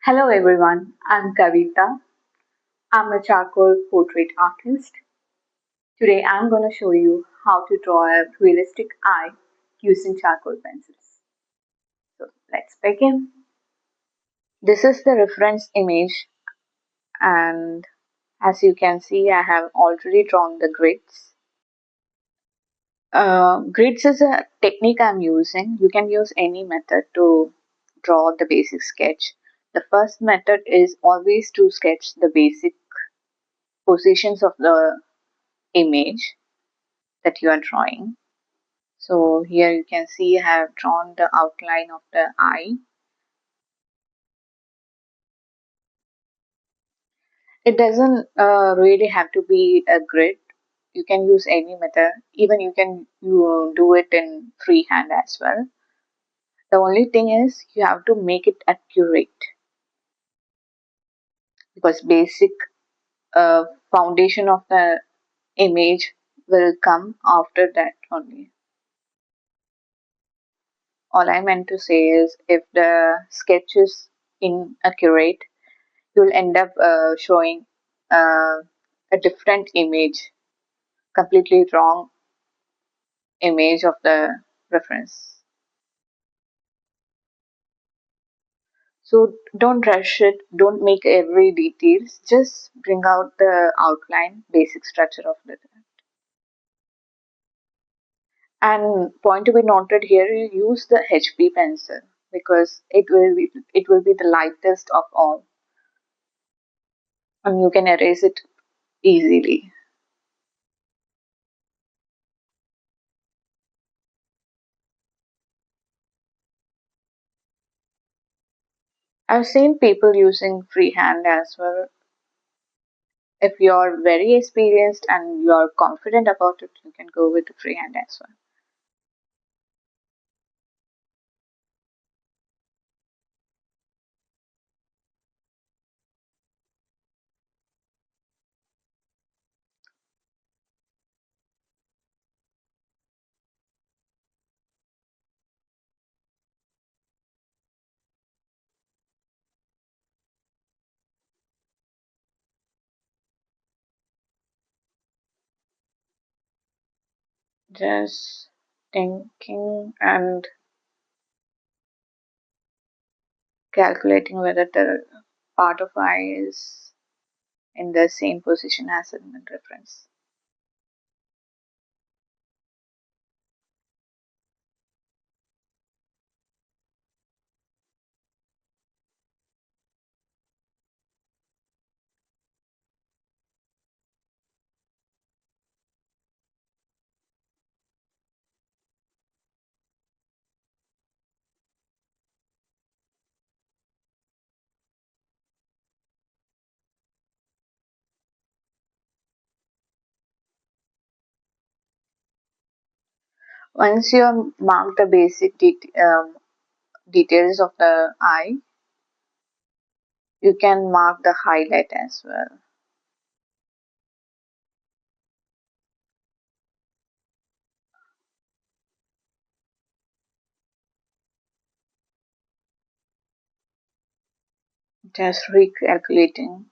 Hello everyone, I'm Kavita. I'm a charcoal portrait artist. Today I'm going to show you how to draw a realistic eye using charcoal pencils. So let's begin. This is the reference image, and as you can see I have already drawn the grids. Grids is a technique I'm using. You can use any method to draw the basic sketch. The first method is always to sketch the basic positions of the image that you are drawing. So here you can see I have drawn the outline of the eye. It doesn't really have to be a grid. You can use any method. Even you do it in freehand as well. The only thing is you have to make it accurate because basic foundation of the image will come after that only. All I meant to say is if the sketch is inaccurate, you'll end up showing uh, a different image, completely wrong image of the reference. So don't rush it, don't make every details, just bring out the outline, basic structure of it. And point to be noted here, you use the HB pencil because it will be the lightest of all, and you can erase it easily. I've seen people using freehand as well. If you're very experienced and you're confident about it, you can go with the freehand as well. Just thinking and calculating whether the part of eye is in the same position as in the reference. Once you have marked the basic details of the eye, you can mark the highlight as well. Just recalculating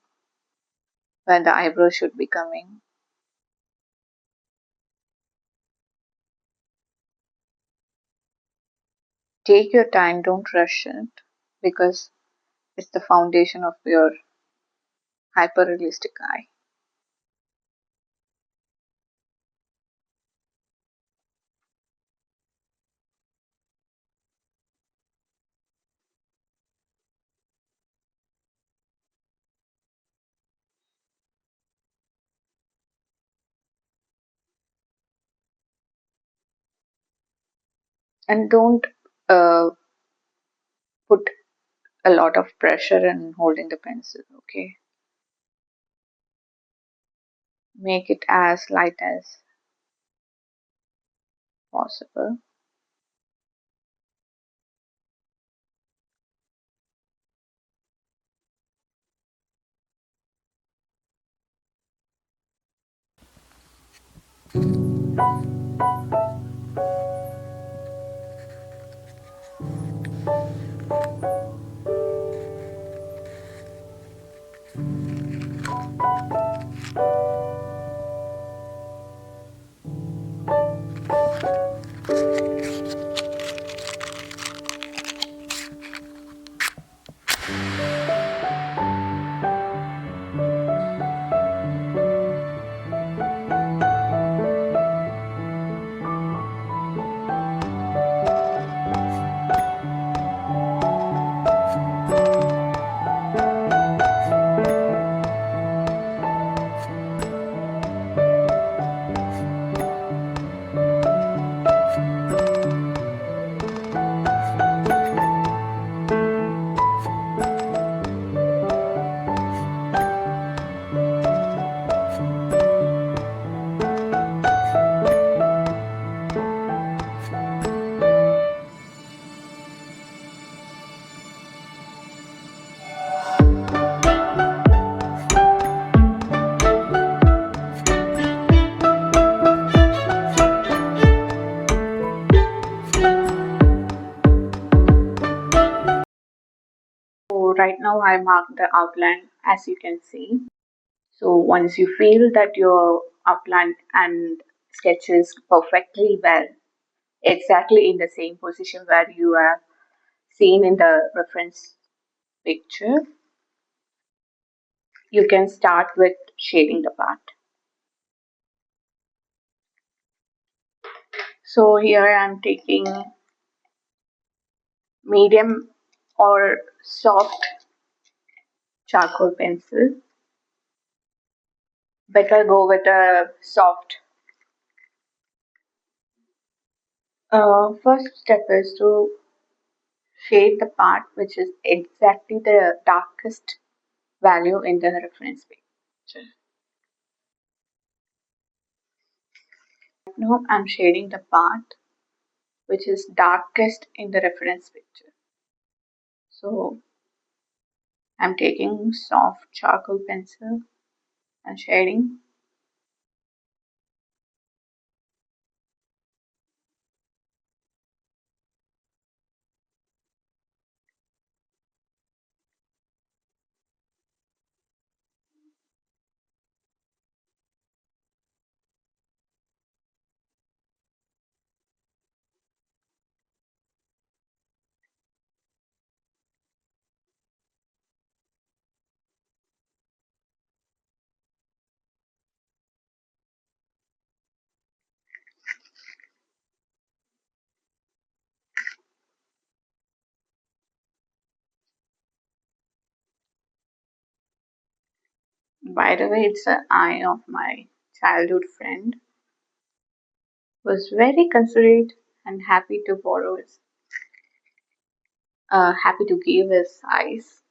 where the eyebrow should be coming. Take your time, don't rush it because it's the foundation of your hyper realistic eye. And don't uh, put a lot of pressure in holding the pencil, okay? Make it as light as possible. So right now I marked the outline as you can see. So once you feel that your outline and sketch is perfectly well, exactly in the same position where you are seen in the reference picture, you can start with shading the part. So here I'm taking medium or soft charcoal pencil. Better go with a soft. First step is to shade the part which is exactly the darkest value in the reference picture. Now I'm shading the part which is darkest in the reference picture. So I'm taking soft charcoal pencil and shading. By the way, it's an eye of my childhood friend who was very considerate and happy to give his eyes.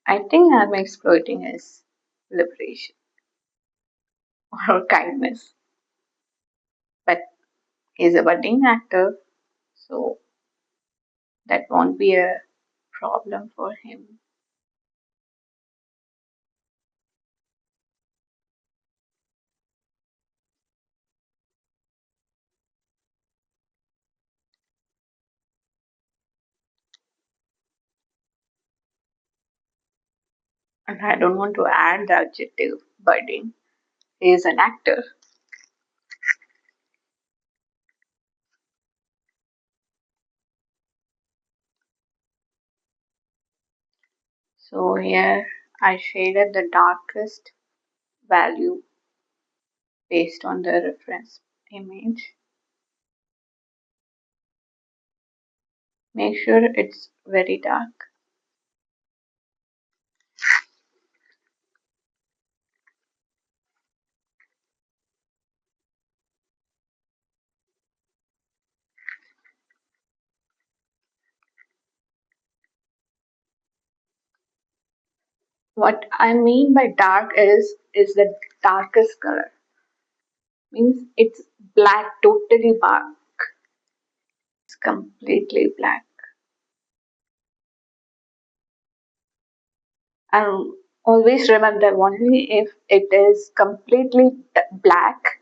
I think I'm exploiting his liberation or kindness, but he's a budding actor, so that won't be a problem for him. And I don't want to add the adjective budding. He is an actor. So here I shaded the darkest value based on the reference image. Make sure it's very dark. What I mean by dark is the darkest color. Means it's black, totally black. It's completely black. And always remember only if it is completely black,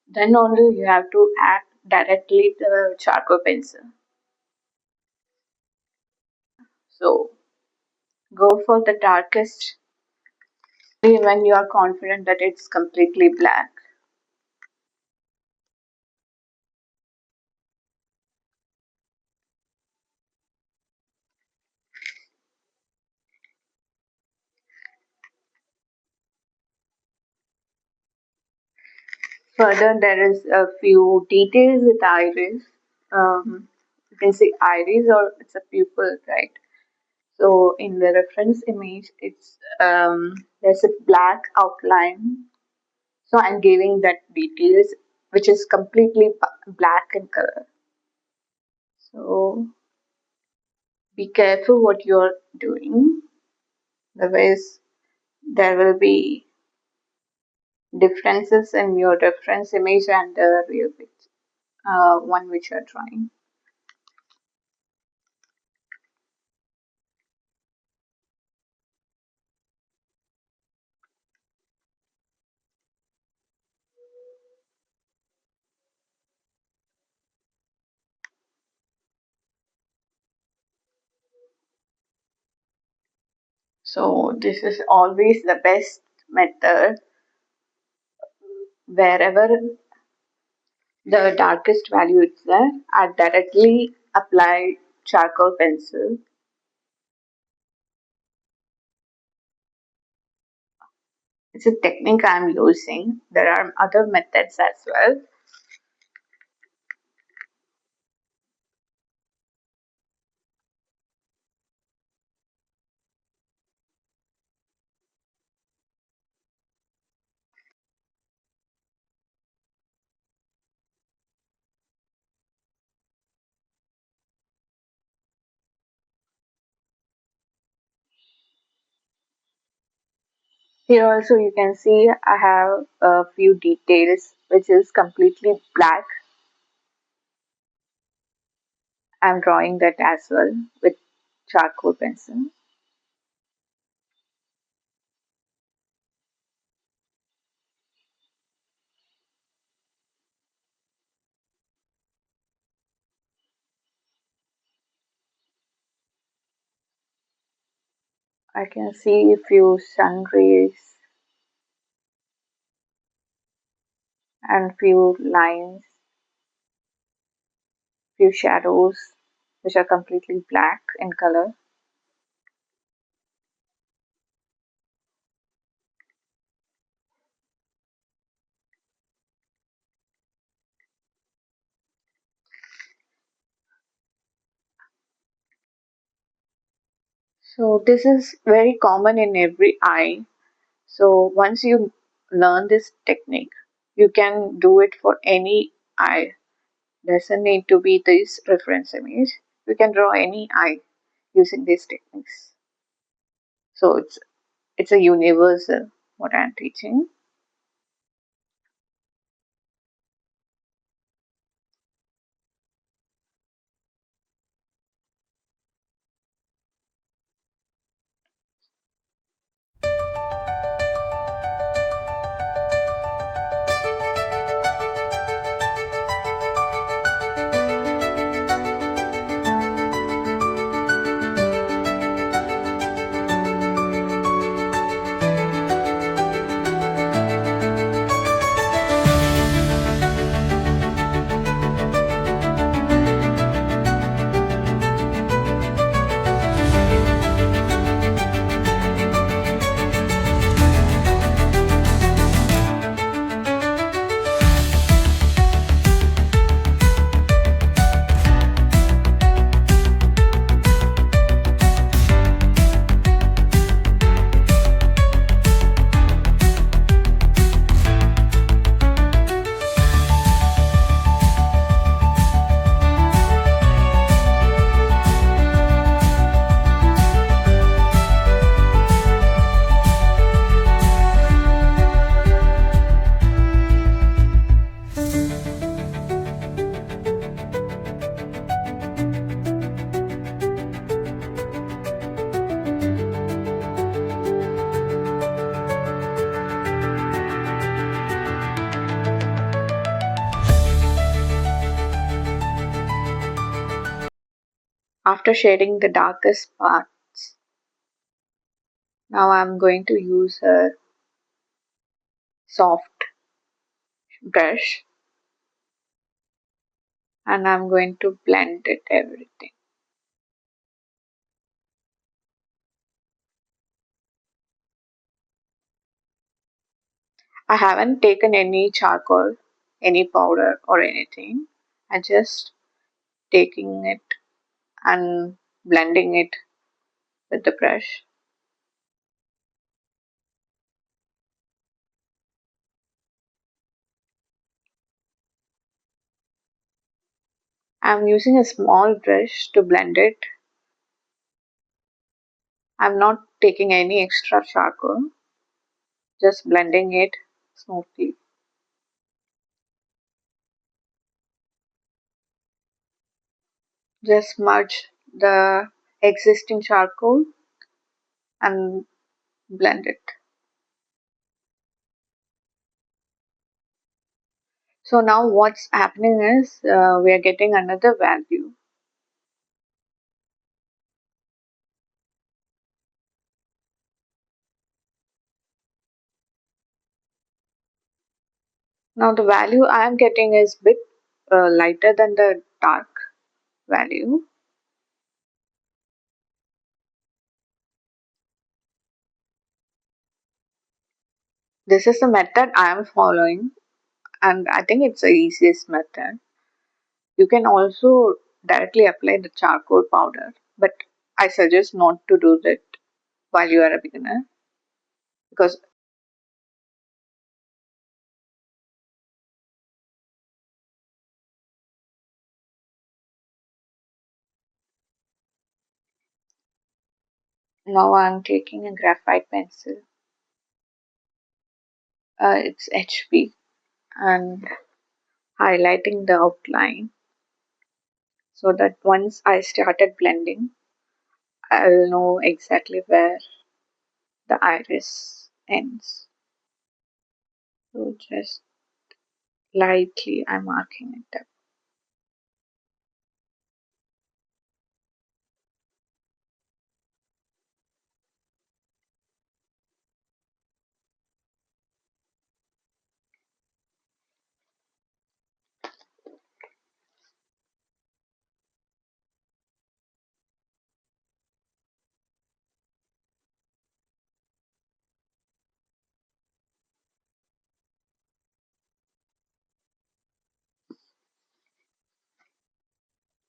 then only you have to add directly the charcoal pencil. So go for the darkest when you are confident that it's completely black. Further, there is a few details with iris. You can see iris or it's a pupil, right? So in the reference image, it's there's a black outline. So I'm giving that details, which is completely black in color. So be careful what you're doing. Otherwise, there will be differences in your reference image and the real picture, one which you're drawing. So this is always the best method. Wherever the darkest value is there, I directly apply charcoal pencil. It's a technique I'm using. There are other methods as well. Here also you can see I have a few details which is completely black. I'm drawing that as well with charcoal pencil. I can see a few sun rays and few lines, few shadows which are completely black in color. So this is very common in every eye. So once you learn this technique, you can do it for any eye. Doesn't need to be this reference image. You can draw any eye using these techniques. So it's a universal what I'm teaching. After shading the darkest parts, now I'm going to use a soft brush and I'm going to blend it everything. I haven't taken any charcoal, any powder or anything. I just taking it and blending it with the brush. I'm using a small brush to blend it. I'm not taking any extra charcoal, just blending it smoothly. Just merge the existing charcoal and blend it. So now what's happening is we are getting another value. Now the value I am getting is bit lighter than the dark value. This is the method I am following, and I think it's the easiest method. You can also directly apply the charcoal powder, but I suggest not to do that while you are a beginner because now I'm taking a graphite pencil. It's HB and highlighting the outline so that once I started blending, I'll know exactly where the iris ends. So just lightly I'm marking it up.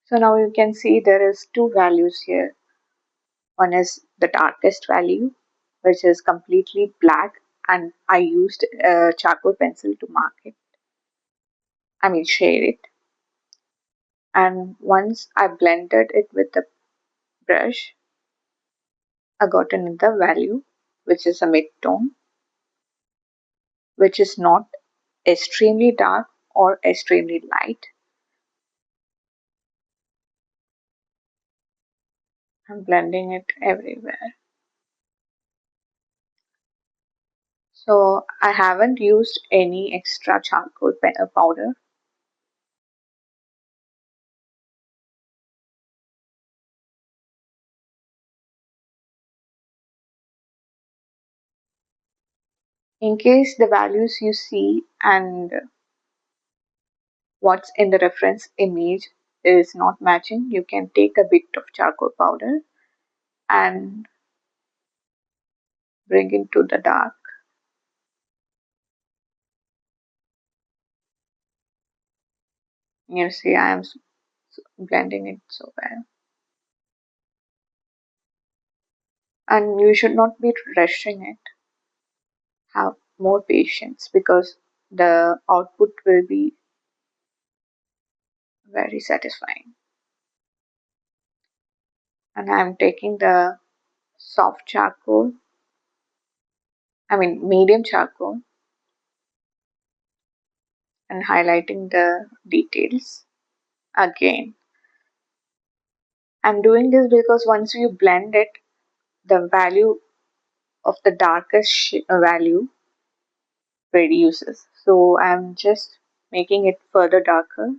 So now you can see there is two values here. One is the darkest value, which is completely black, and I used a charcoal pencil to mark it. I mean, shade it. And once I blended it with the brush, I got another value, which is a mid-tone, which is not extremely dark or extremely light. I'm blending it everywhere. So I haven't used any extra charcoal powder. In case the values you see and what's in the reference image is not matching, you can take a bit of charcoal powder and bring it to the dark. You see, I am blending it so well. And you should not be rushing it. Have more patience because the output will be very satisfying. And I'm taking the soft charcoal, I mean medium charcoal, and highlighting the details again. I'm doing this because once you blend it, the value of the darkest value reduces. So I'm just making it further darker.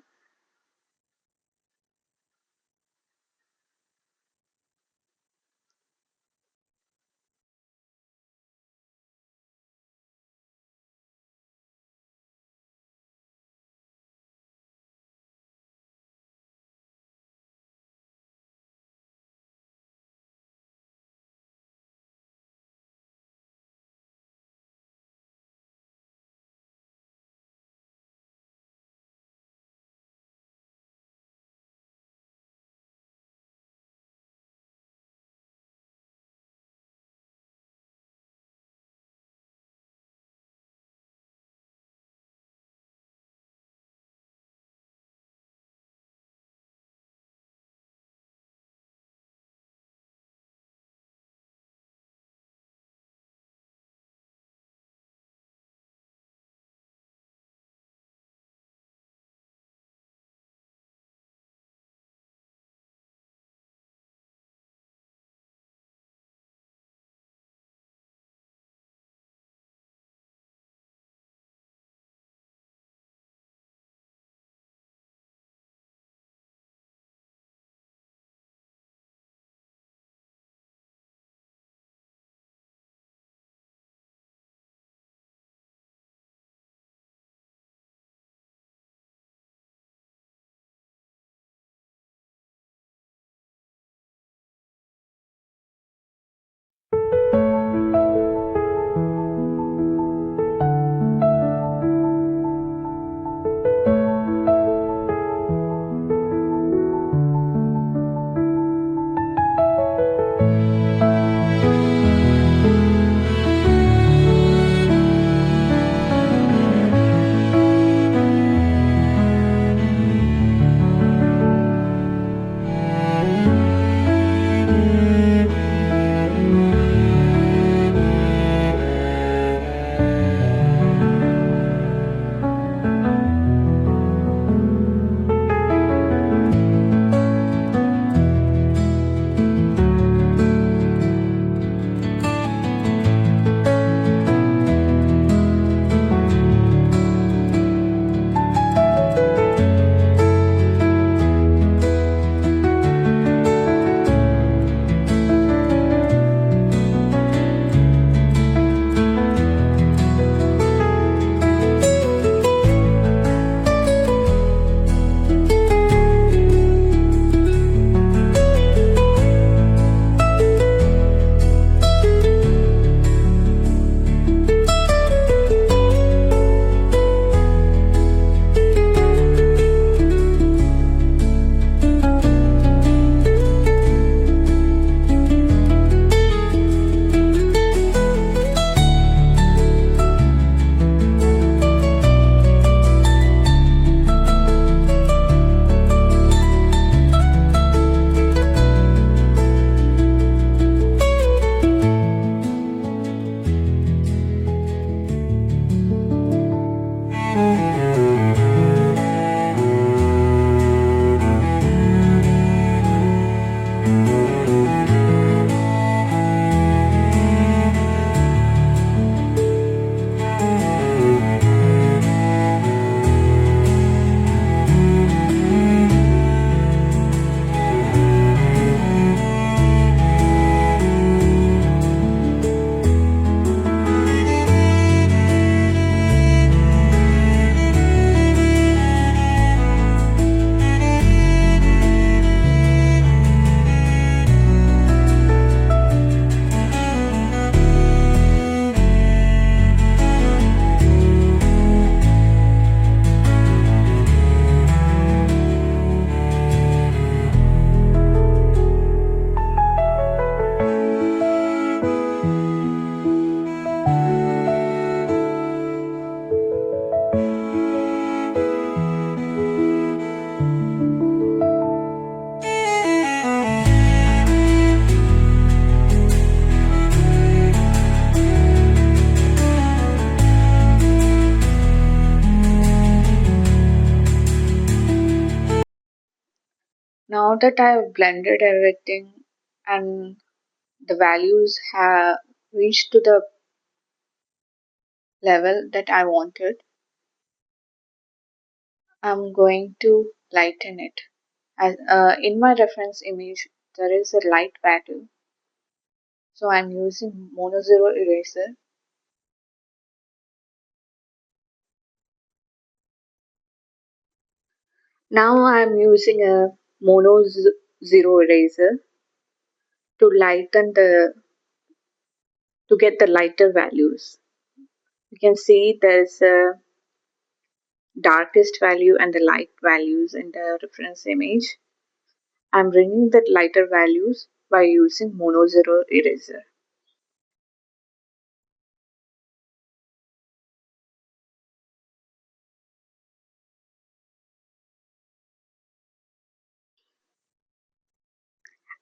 Now that I have blended everything and the values have reached to the level that I wanted, I'm going to lighten it. As in my reference image, there is a light value, so I'm using mono zero eraser. Now I'm using a zero eraser to lighten the to get the lighter values. You can see there's a darkest value and the light values in the reference image. I'm bringing the lighter values by using mono zero eraser.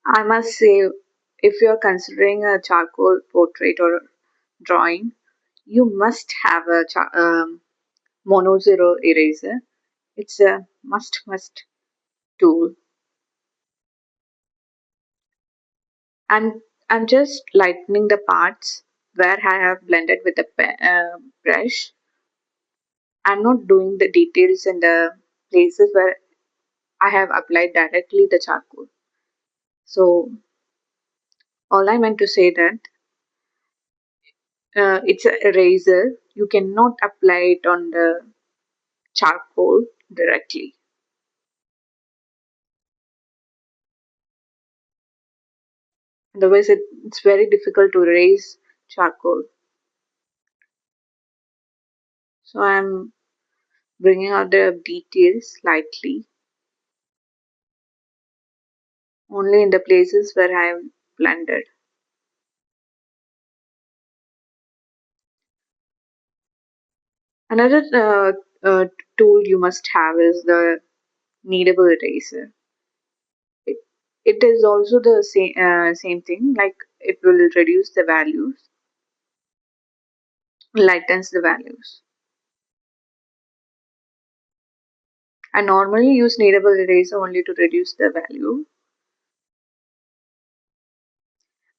I must say, if you're considering a charcoal portrait or drawing, you must have a mono zero eraser. It's a must tool. I'm I'm just lightening the parts where I have blended with the brush. I'm not doing the details in the places where I have applied directly the charcoal. So all I meant to say that it's a eraser. You cannot apply it on the charcoal directly. Otherwise, it's very difficult to erase charcoal. So I'm bringing out the details slightly, only in the places where I have blended. Another tool you must have is the kneadable eraser. It, it is also the same thing, like it will reduce the values, lightens the values. I normally use kneadable eraser only to reduce the value.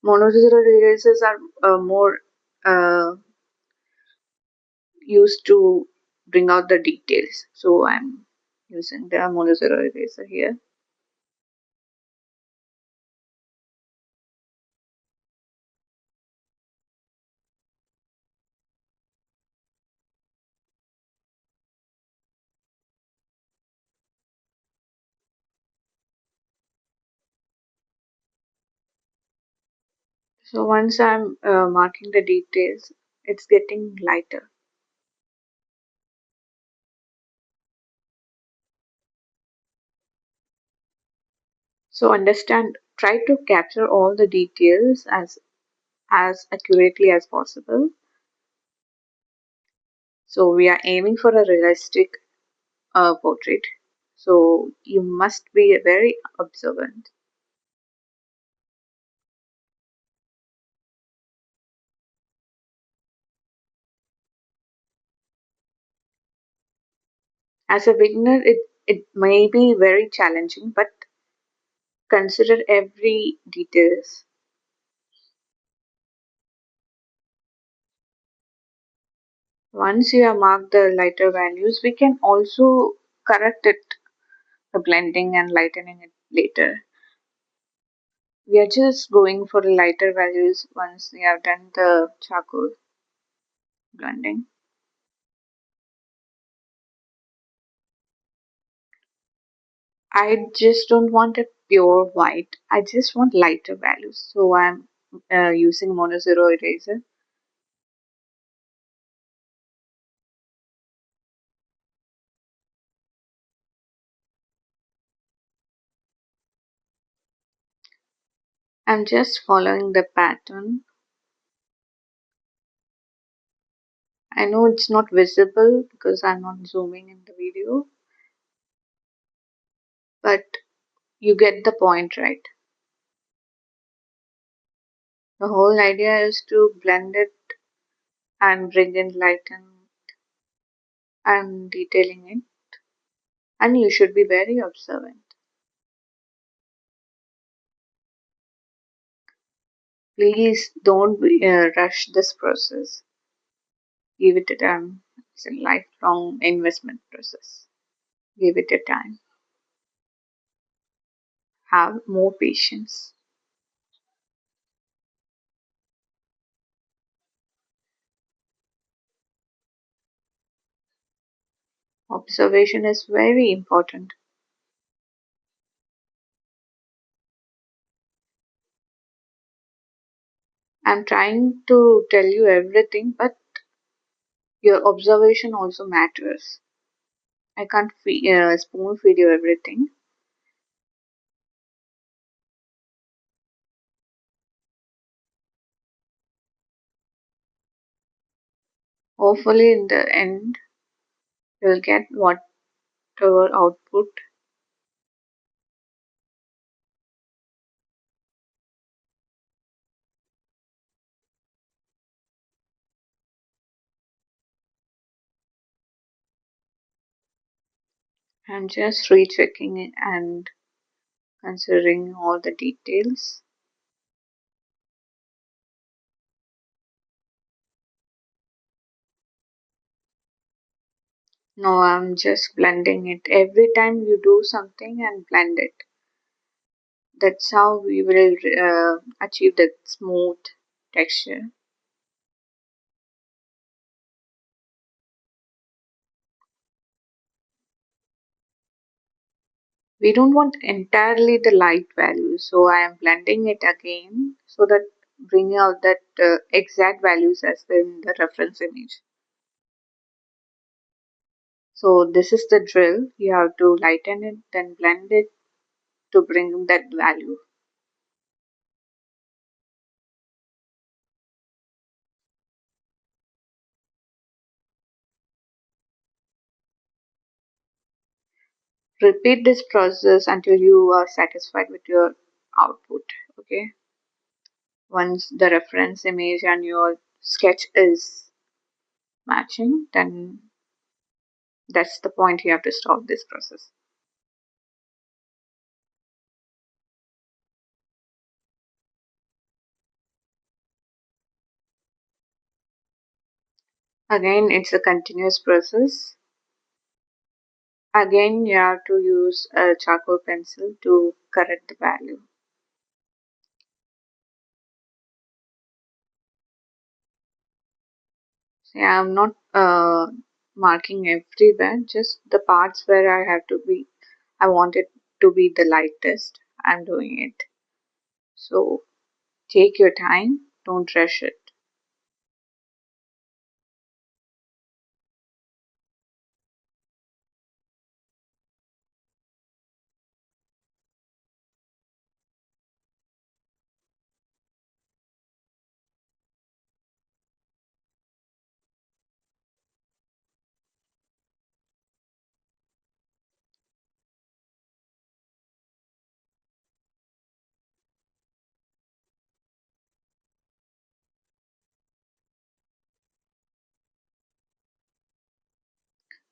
Monochromatic erasers are more uh, used to bring out the details. So I'm using the monochromatic eraser here. So once I'm marking the details, it's getting lighter. So understand, try to capture all the details as accurately as possible. So we are aiming for a realistic portrait. So you must be very observant. As a beginner, it may be very challenging, but consider every details. Once you have marked the lighter values, we can also correct it, the blending and lightening it later. We are just going for the lighter values once we have done the charcoal blending. I just don't want a pure white. I just want lighter values. So I'm using mono zero eraser. I'm just following the pattern. I know it's not visible because I'm not zooming in the video, but you get the point, right? The whole idea is to blend it and bring in light and detailing it, and you should be very observant. Please don't rush this process. Give it a time. It's a lifelong investment process. Give it a time. Have more patience. Observation is very important. I'm trying to tell you everything, but your observation also matters. I can't spoon feed you everything. Hopefully, in the end, you'll get whatever output. I'm just rechecking it and considering all the details. No, I'm just blending it. Every time you do something and blend it. That's how we will achieve that smooth texture. We don't want entirely the light value, so I am blending it again so that bring out that exact values as in the reference image. So this is the drill. You have to lighten it, then blend it to bring that value. Repeat this process until you are satisfied with your output. Okay. Once the reference image and your sketch is matching, then that's the point you have to stop this process. Again, it's a continuous process. Again, you have to use a charcoal pencil to correct the value. See, I'm not marking everywhere, just the parts where I want it to be the lightest. I'm doing it. So take your time, don't rush it.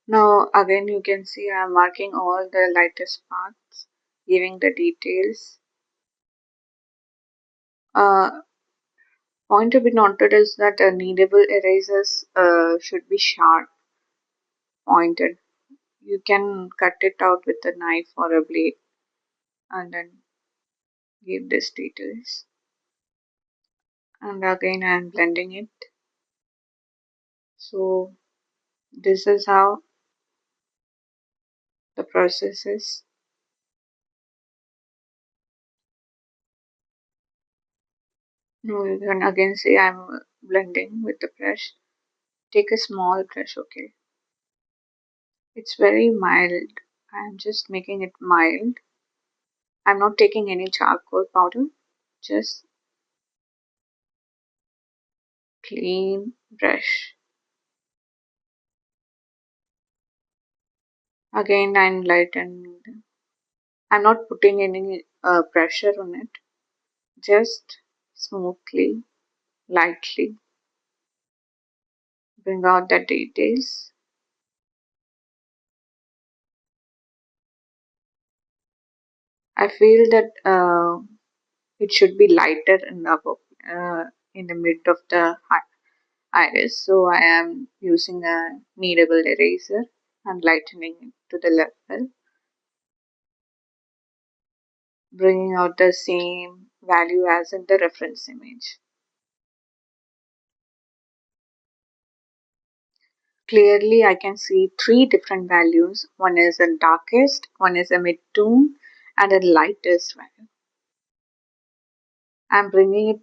Now, again, you can see I'm marking all the lightest parts, giving the details. Uh, Point to be noted is that kneadable erasers should be sharp, pointed. You can cut it out with a knife or a blade and then give these details. And again, I'm blending it. So, this is how the process is. Now, you can again see I'm blending with the brush. Take a small brush, okay? It's very mild. I'm just making it mild. I'm not taking any charcoal powder, just clean brush. Again, I'm lightening. I'm not putting any pressure on it, just smoothly, lightly bring out the details. I feel that it should be lighter in the upper in the mid of the iris. So I am using a kneadable eraser and lightening it to the level, bringing out the same value as in the reference image. Clearly, I can see three different values. One is the darkest, one is a mid-tone, and a lightest value. I'm bringing it.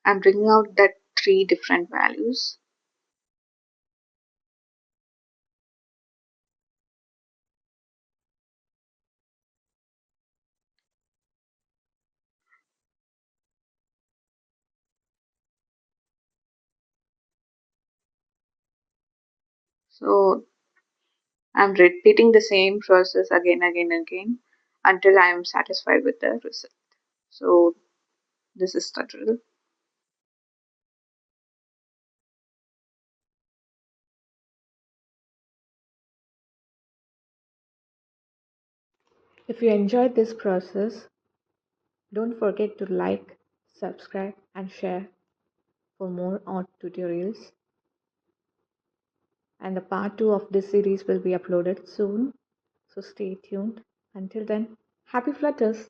I'm bringing out that three different values. So I'm repeating the same process again until I am satisfied with the result. So this is the drill. If you enjoyed this process, don't forget to like, subscribe, and share for more art tutorials. And the part 2 of this series will be uploaded soon. So stay tuned. Until then, happy flutters!